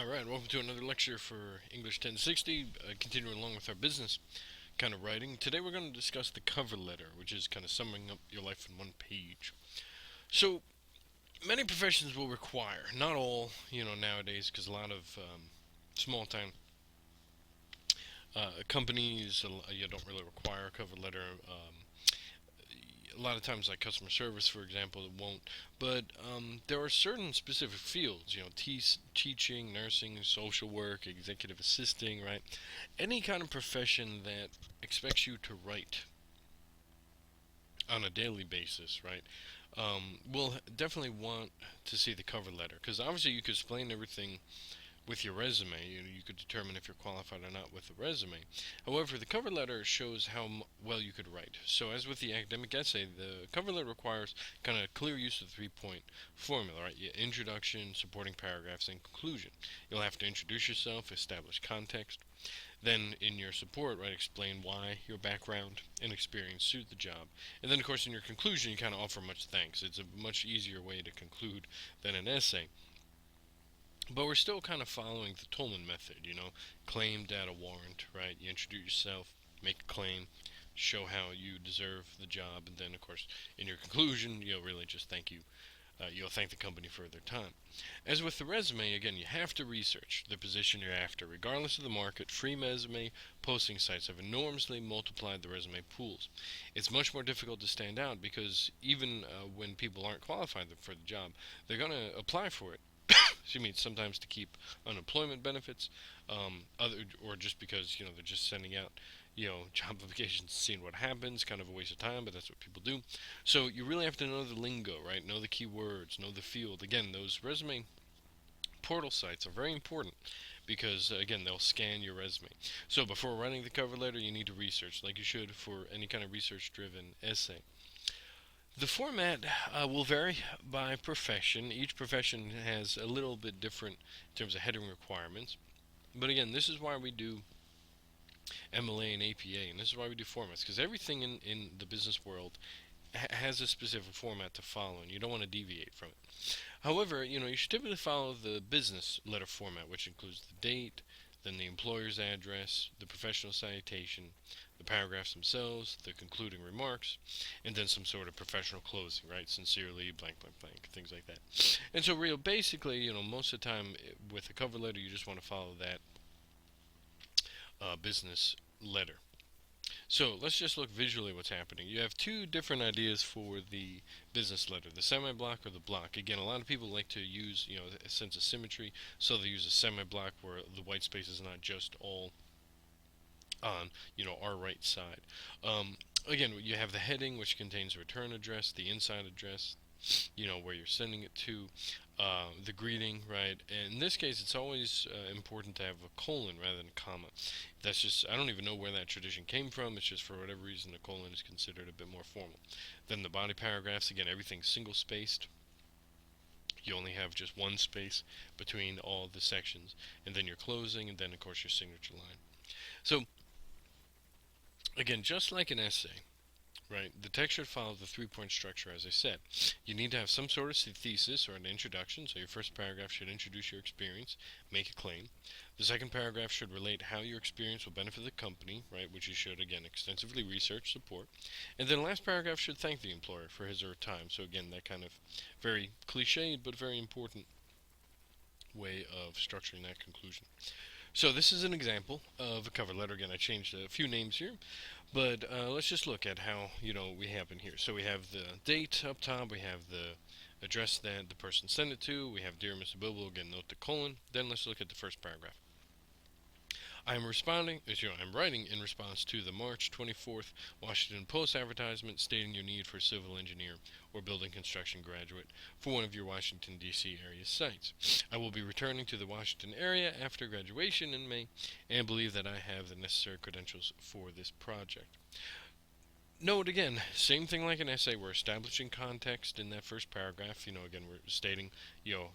Alright, welcome to another lecture for English 1060, continuing along with our business kind of writing. Today we're going to discuss the cover letter, which is kind of summing up your life in one page. So, many professions will require, not all, nowadays, because a lot of small time companies you don't really require a cover letter. A lot of times, like customer service, for example, it won't. But there are certain specific fields, teaching, nursing, social work, executive assisting, right? Any kind of profession that expects you to write on a daily basis, right? Will definitely want to see the cover letter because obviously you could explain everything with your resume. You could determine if you're qualified or not with the resume. However, the cover letter shows how well you could write. So, as with the academic essay, the cover letter requires kind of clear use of the 3 point formula, right? Yeah, introduction, supporting paragraphs, and conclusion. You'll have to introduce yourself, establish context. Then, in your support, right, explain why your background and experience suit the job. And then, of course, in your conclusion, you kind of offer much thanks. It's a much easier way to conclude than an essay. But we're still kind of following the Tolman method, claim, data, warrant, right? You introduce yourself, make a claim, show how you deserve the job, and then, of course, in your conclusion, you'll really just thank you. You'll thank the company for their time. As with the resume, again, you have to research the position you're after. Regardless of the market, free resume posting sites have enormously multiplied the resume pools. It's much more difficult to stand out because even when people aren't qualified for the job, they're going to apply for it. Excuse me, sometimes to keep unemployment benefits, other or just because they're just sending out job applications, seeing what happens, kind of a waste of time, but that's what people do. So you really have to know the lingo, right? Know the keywords, know the field. Again, those resume portal sites are very important because again they'll scan your resume. So before writing the cover letter, you need to research, like you should for any kind of research-driven essay. The format will vary by profession. Each profession has a little bit different in terms of heading requirements. But again, this is why we do MLA and APA, and this is why we do formats, because everything in the business world has a specific format to follow, and you don't want to deviate from it. However, you should typically follow the business letter format, which includes the date, then the employer's address, the professional citation, the paragraphs themselves, the concluding remarks, and then some sort of professional closing, right? Sincerely, blank, blank, blank, things like that. And so, basically, most of the time with a cover letter, you just want to follow that business letter. So let's just look visually what's happening. You have two different ideas for the business letter, the semi-block or the block. Again, a lot of people like to use, a sense of symmetry, so they use a semi-block where the white space is not just all on, our right side. Again, you have the heading, which contains the return address, the inside address, where you're sending it to, the greeting, right? And in this case, it's always important to have a colon rather than a comma. That's just, I don't even know where that tradition came from. It's just for whatever reason, the colon is considered a bit more formal. Then the body paragraphs, again, everything's single spaced. You only have just one space between all the sections. And then your closing, and then, of course, your signature line. So, again, just like an essay, right? The text should follow the 3 point structure, as I said. You need to have some sort of thesis or an introduction, so your first paragraph should introduce your experience, make a claim. The second paragraph should relate how your experience will benefit the company, right, which you should, again, extensively research, support. And then the last paragraph should thank the employer for his or her time. So, again, that kind of very cliched but very important way of structuring that conclusion. So this is an example of a cover letter. Again, I changed a few names here, but let's just look at how we have in here. So we have the date up top. We have the address that the person sent it to. We have Dear Mr. Bilbo. Again, note the colon. Then let's look at the first paragraph. I'm writing in response to the March 24th Washington Post advertisement stating your need for a civil engineer or building construction graduate for one of your Washington, D.C. area sites. I will be returning to the Washington area after graduation in May and believe that I have the necessary credentials for this project. Note again, same thing like an essay. We're establishing context in that first paragraph. Again, we're stating,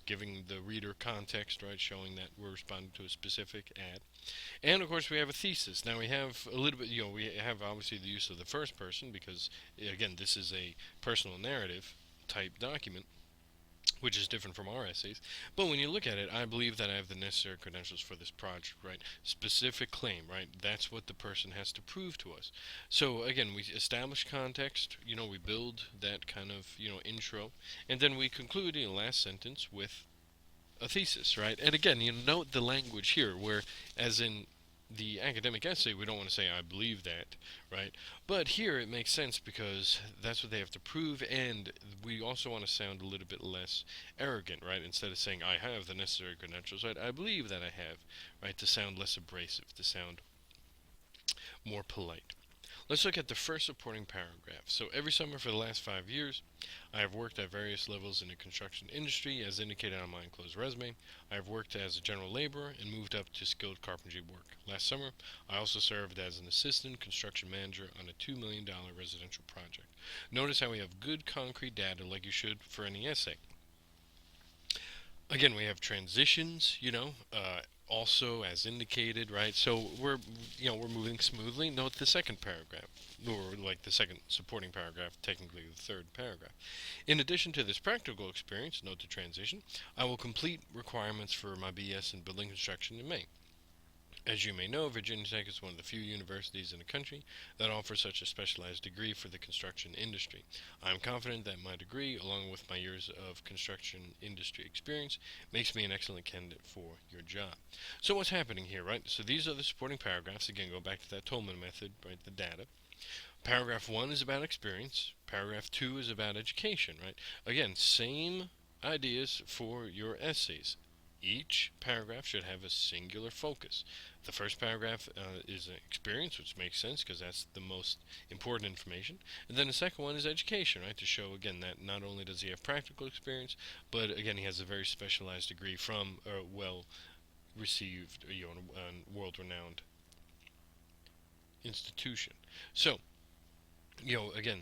giving the reader context, right, showing that we're responding to a specific ad. And of course, we have a thesis. Now we have a little bit, we have obviously the use of the first person because, again, this is a personal narrative type document. which is different from our essays. But when you look at it, I believe that I have the necessary credentials for this project, right? Specific claim, right? That's what the person has to prove to us. So again, we establish context, we build that kind of, intro, and then we conclude in the last sentence with a thesis, right? And again, you note the language here, where, as in the academic essay, we don't want to say I believe that, right? But here it makes sense because that's what they have to prove, and we also want to sound a little bit less arrogant, right? Instead of saying I have the necessary credentials, right? I believe that I have, right? To sound less abrasive, to sound more polite. Let's look at the first supporting paragraph. So every summer for the last 5 years, I have worked at various levels in the construction industry, as indicated on my enclosed resume. I have worked as a general laborer and moved up to skilled carpentry work. Last summer, I also served as an assistant construction manager on a $2 million residential project. Notice how we have good concrete data like you should for any essay. Again, we have transitions, also as indicated, right? So we're moving smoothly. Note the second paragraph, or like the second supporting paragraph, technically the third paragraph. In addition to this practical experience, note the transition, I will complete requirements for my BS in building construction in May. As you may know, Virginia Tech is one of the few universities in the country that offers such a specialized degree for the construction industry. I am confident that my degree, along with my years of construction industry experience, makes me an excellent candidate for your job. So what's happening here, right? So these are the supporting paragraphs. Again, go back to that Tolman method, right? The data. Paragraph 1 is about experience. Paragraph 2 is about education, right? Again, same ideas for your essays. Each paragraph should have a singular focus. The first paragraph is experience, which makes sense because that's the most important information. And then the second one is education, right? To show, again, that not only does he have practical experience, but, again, he has a very specialized degree from a well-received, world-renowned institution. So, again,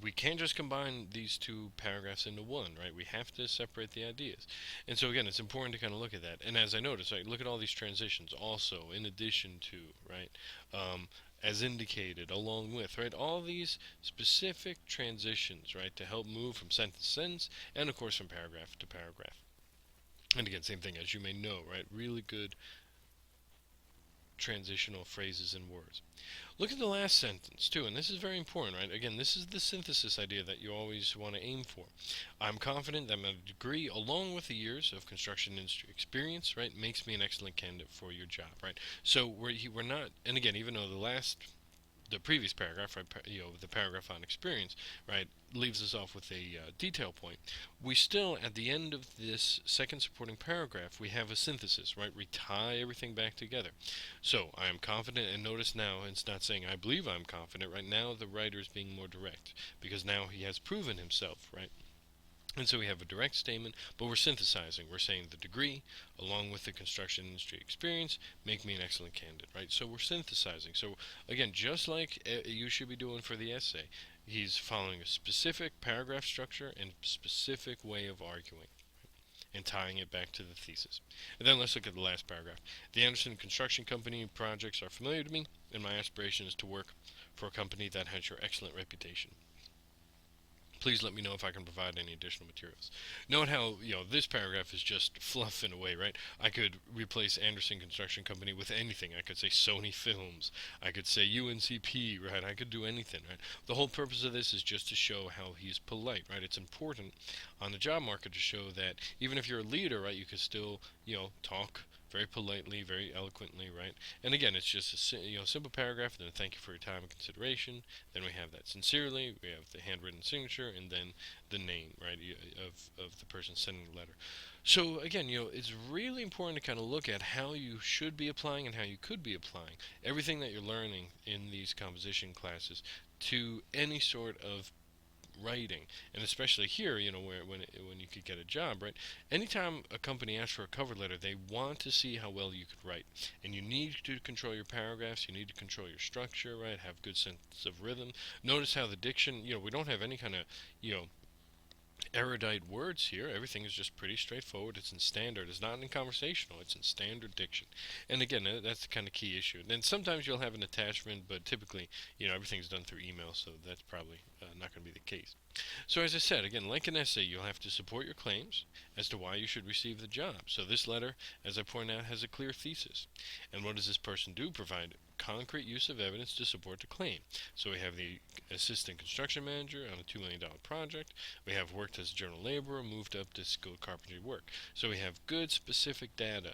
we can't just combine these two paragraphs into one, right? We have to separate the ideas. And so, again, it's important to kind of look at that. And as I noticed, right, look at all these transitions also, in addition to, right, as indicated, along with, right, all these specific transitions, right, to help move from sentence to sentence, and, of course, from paragraph to paragraph. And again, same thing, as you may know, right, really good transitional phrases and words. Look at the last sentence, too, and this is very important, right? Again, this is the synthesis idea that you always want to aim for. I'm confident that my degree, along with the years of construction industry experience, right, makes me an excellent candidate for your job, right? So we're not, and again, even though the previous paragraph, right, the paragraph on experience, right, leaves us off with a detail point. We still, at the end of this second supporting paragraph, we have a synthesis, right? We tie everything back together. So, I am confident, and notice now, it's not saying I believe I'm confident, right? Now the writer is being more direct, because now he has proven himself, right? And so we have a direct statement, but we're synthesizing. We're saying the degree, along with the construction industry experience, make me an excellent candidate, right? So we're synthesizing. So again, just like you should be doing for the essay, he's following a specific paragraph structure and specific way of arguing and tying it back to the thesis. And then let's look at the last paragraph. The Anderson Construction Company projects are familiar to me, and my aspiration is to work for a company that has your excellent reputation. Please let me know if I can provide any additional materials. Note how, this paragraph is just fluff in a way, right? I could replace Anderson Construction Company with anything. I could say Sony Films. I could say UNCP, right? I could do anything, right? The whole purpose of this is just to show how he's polite, right? It's important on the job market to show that even if you're a leader, right, you can still, talk very politely, very eloquently, right? And again, it's just a simple paragraph. Then thank you for your time and consideration. Then we have that sincerely. We have the handwritten signature, and then the name, right, of the person sending the letter. So again, it's really important to kind of look at how you should be applying and how you could be applying everything that you're learning in these composition classes to any sort of writing, and especially here, where when you could get a job, right? Anytime a company asks for a cover letter, they want to see how well you could write, and you need to control your paragraphs. You need to control your structure, right? Have good sense of rhythm. Notice how the diction, we don't have any kind of, erudite words here. Everything is just pretty straightforward. It's in standard. It's not in conversational. It's in standard diction. And again, that's the kind of key issue. Then sometimes you'll have an attachment, but typically, everything's done through email, so that's probably not going to be the case. So as I said, again, like an essay, you'll have to support your claims as to why you should receive the job. So this letter, as I point out, has a clear thesis. And what does this person do? Provide concrete use of evidence to support the claim. So we have the assistant construction manager on a $2 million project. We have worked as a general laborer, moved up to skilled carpentry work. So we have good specific data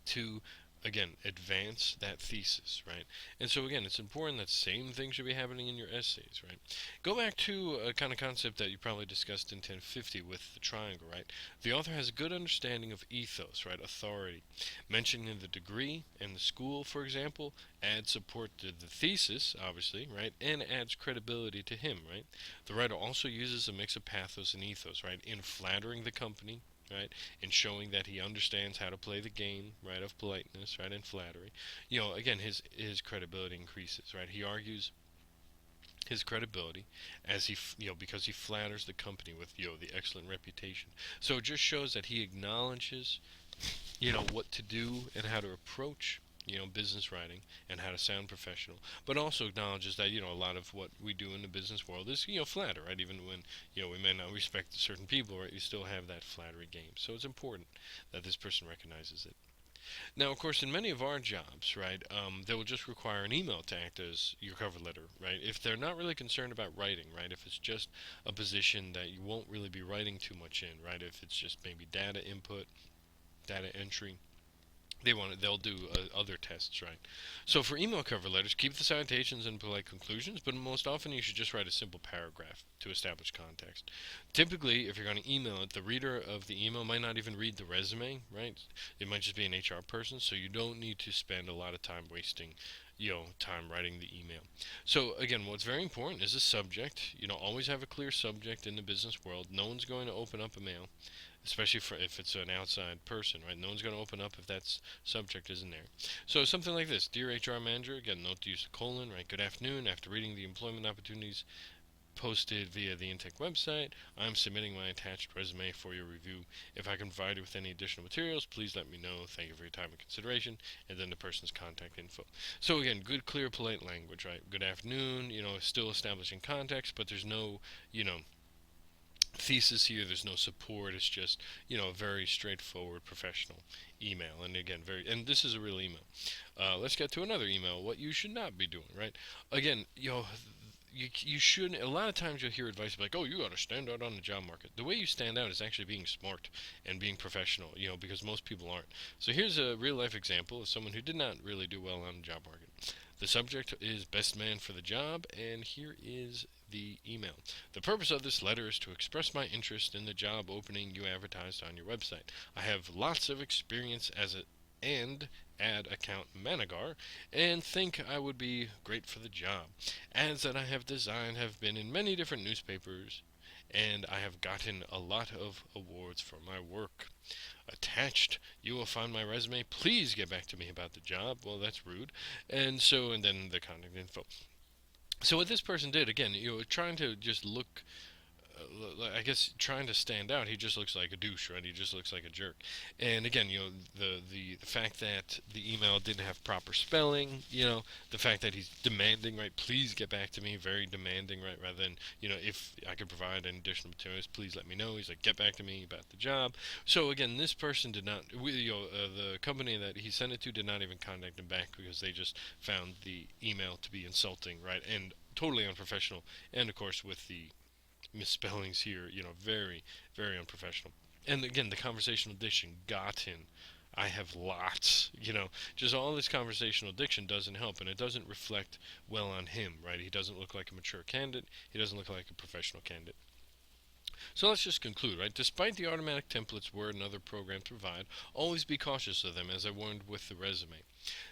to, again, advance that thesis, right? And so again, it's important that same thing should be happening in your essays, right? Go back to a kind of concept that you probably discussed in 1050 with the triangle, right? The author has a good understanding of ethos, right? Authority. Mentioning the degree and the school, for example, adds support to the thesis, obviously, right? And adds credibility to him, right? The writer also uses a mix of pathos and ethos, right? In flattering the company, right, in showing that he understands how to play the game, right, of politeness, right, and flattery. Again, his credibility increases, right. He argues his credibility as because he flatters the company with the excellent reputation. So it just shows that he acknowledges what to do and how to approach business writing and how to sound professional, but also acknowledges that a lot of what we do in the business world is flatter, right? Even when we may not respect certain people, right? You still have that flattery game. So it's important that this person recognizes it. Now, of course, in many of our jobs, right, they will just require an email to act as your cover letter, right? If they're not really concerned about writing, right? If it's just a position that you won't really be writing too much in, right? If it's just maybe data input, data entry, they'll do other tests, right? So for email cover letters, keep the citations and polite conclusions, but most often you should just write a simple paragraph to establish context. Typically, if you're going to email it, the reader of the email might not even read the resume, right? It might just be an HR person, so you don't need to spend a lot of time wasting time writing the email. So again, what's very important is the subject. Always have a clear subject in the business world. No one's going to open up a mail, especially if it's an outside person, right? No one's going to open up if that subject isn't there. So something like this: Dear HR Manager, again, note to use the colon, right? Good afternoon. After reading the employment opportunities posted via the Intech website, I'm submitting my attached resume for your review. If I can provide you with any additional materials, please let me know. Thank you for your time and consideration. And then the person's contact info. So again, good, clear, polite language, right? Good afternoon. Still establishing context, but there's no, thesis here. There's no support. It's just a very straightforward professional email. And again, and this is a real email. Let's get to another email. What you should not be doing, right? Again, you shouldn't. A lot of times you'll hear advice like, "Oh, you got to stand out on the job market." The way you stand out is actually being smart and being professional. Because most people aren't. So here's a real life example of someone who did not really do well on the job market. The subject is best man for the job, and here is the email. The purpose of this letter is to express my interest in the job opening you advertised on your website. I have lots of experience as and ad account manager and think I would be great for the job. Ads that I have designed have been in many different newspapers and I have gotten a lot of awards for my work. Attached, you will find my resume. Please get back to me about the job. Well, that's rude. And then the contact info. So what this person did, again, trying to just look, I guess, trying to stand out, he just looks like a douche, right? He just looks like a jerk. And again, the fact that the email didn't have proper spelling, the fact that he's demanding, right? Please get back to me, very demanding, right? Rather than, if I could provide any additional materials, please let me know. He's like, get back to me about the job. So again, this person did not, the company that he sent it to did not even contact him back because they just found the email to be insulting, right? And totally unprofessional. And of course, with the misspellings here, very, very unprofessional. And again, the conversational diction, gotten, I have lots, just all this conversational diction doesn't help, and it doesn't reflect well on him, right? He doesn't look like a mature candidate. He doesn't look like a professional candidate. So let's just conclude, right? Despite the automatic templates Word and other programs provide, always be cautious of them, as I warned with the resume.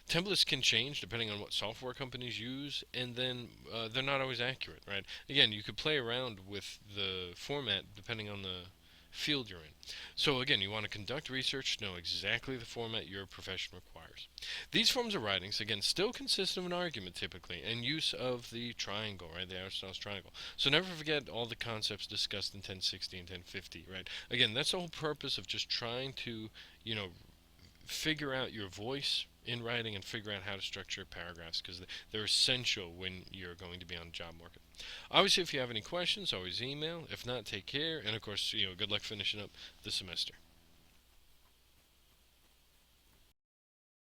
Templates can change depending on what software companies use, and then they're not always accurate, right? Again, you could play around with the format depending on the field you're in. So again, you want to conduct research, know exactly the format your profession requires. These forms of writings, again, still consist of an argument typically, and use of the triangle, right, the Aristotle's triangle. So never forget all the concepts discussed in 1060 and 1050, right? Again, that's the whole purpose of just trying to, you know, figure out your voice in writing and figure out how to structure paragraphs, because they're essential when you're going to be on the job market. Obviously, if you have any questions, always email. If not, take care, and of course, good luck finishing up the semester.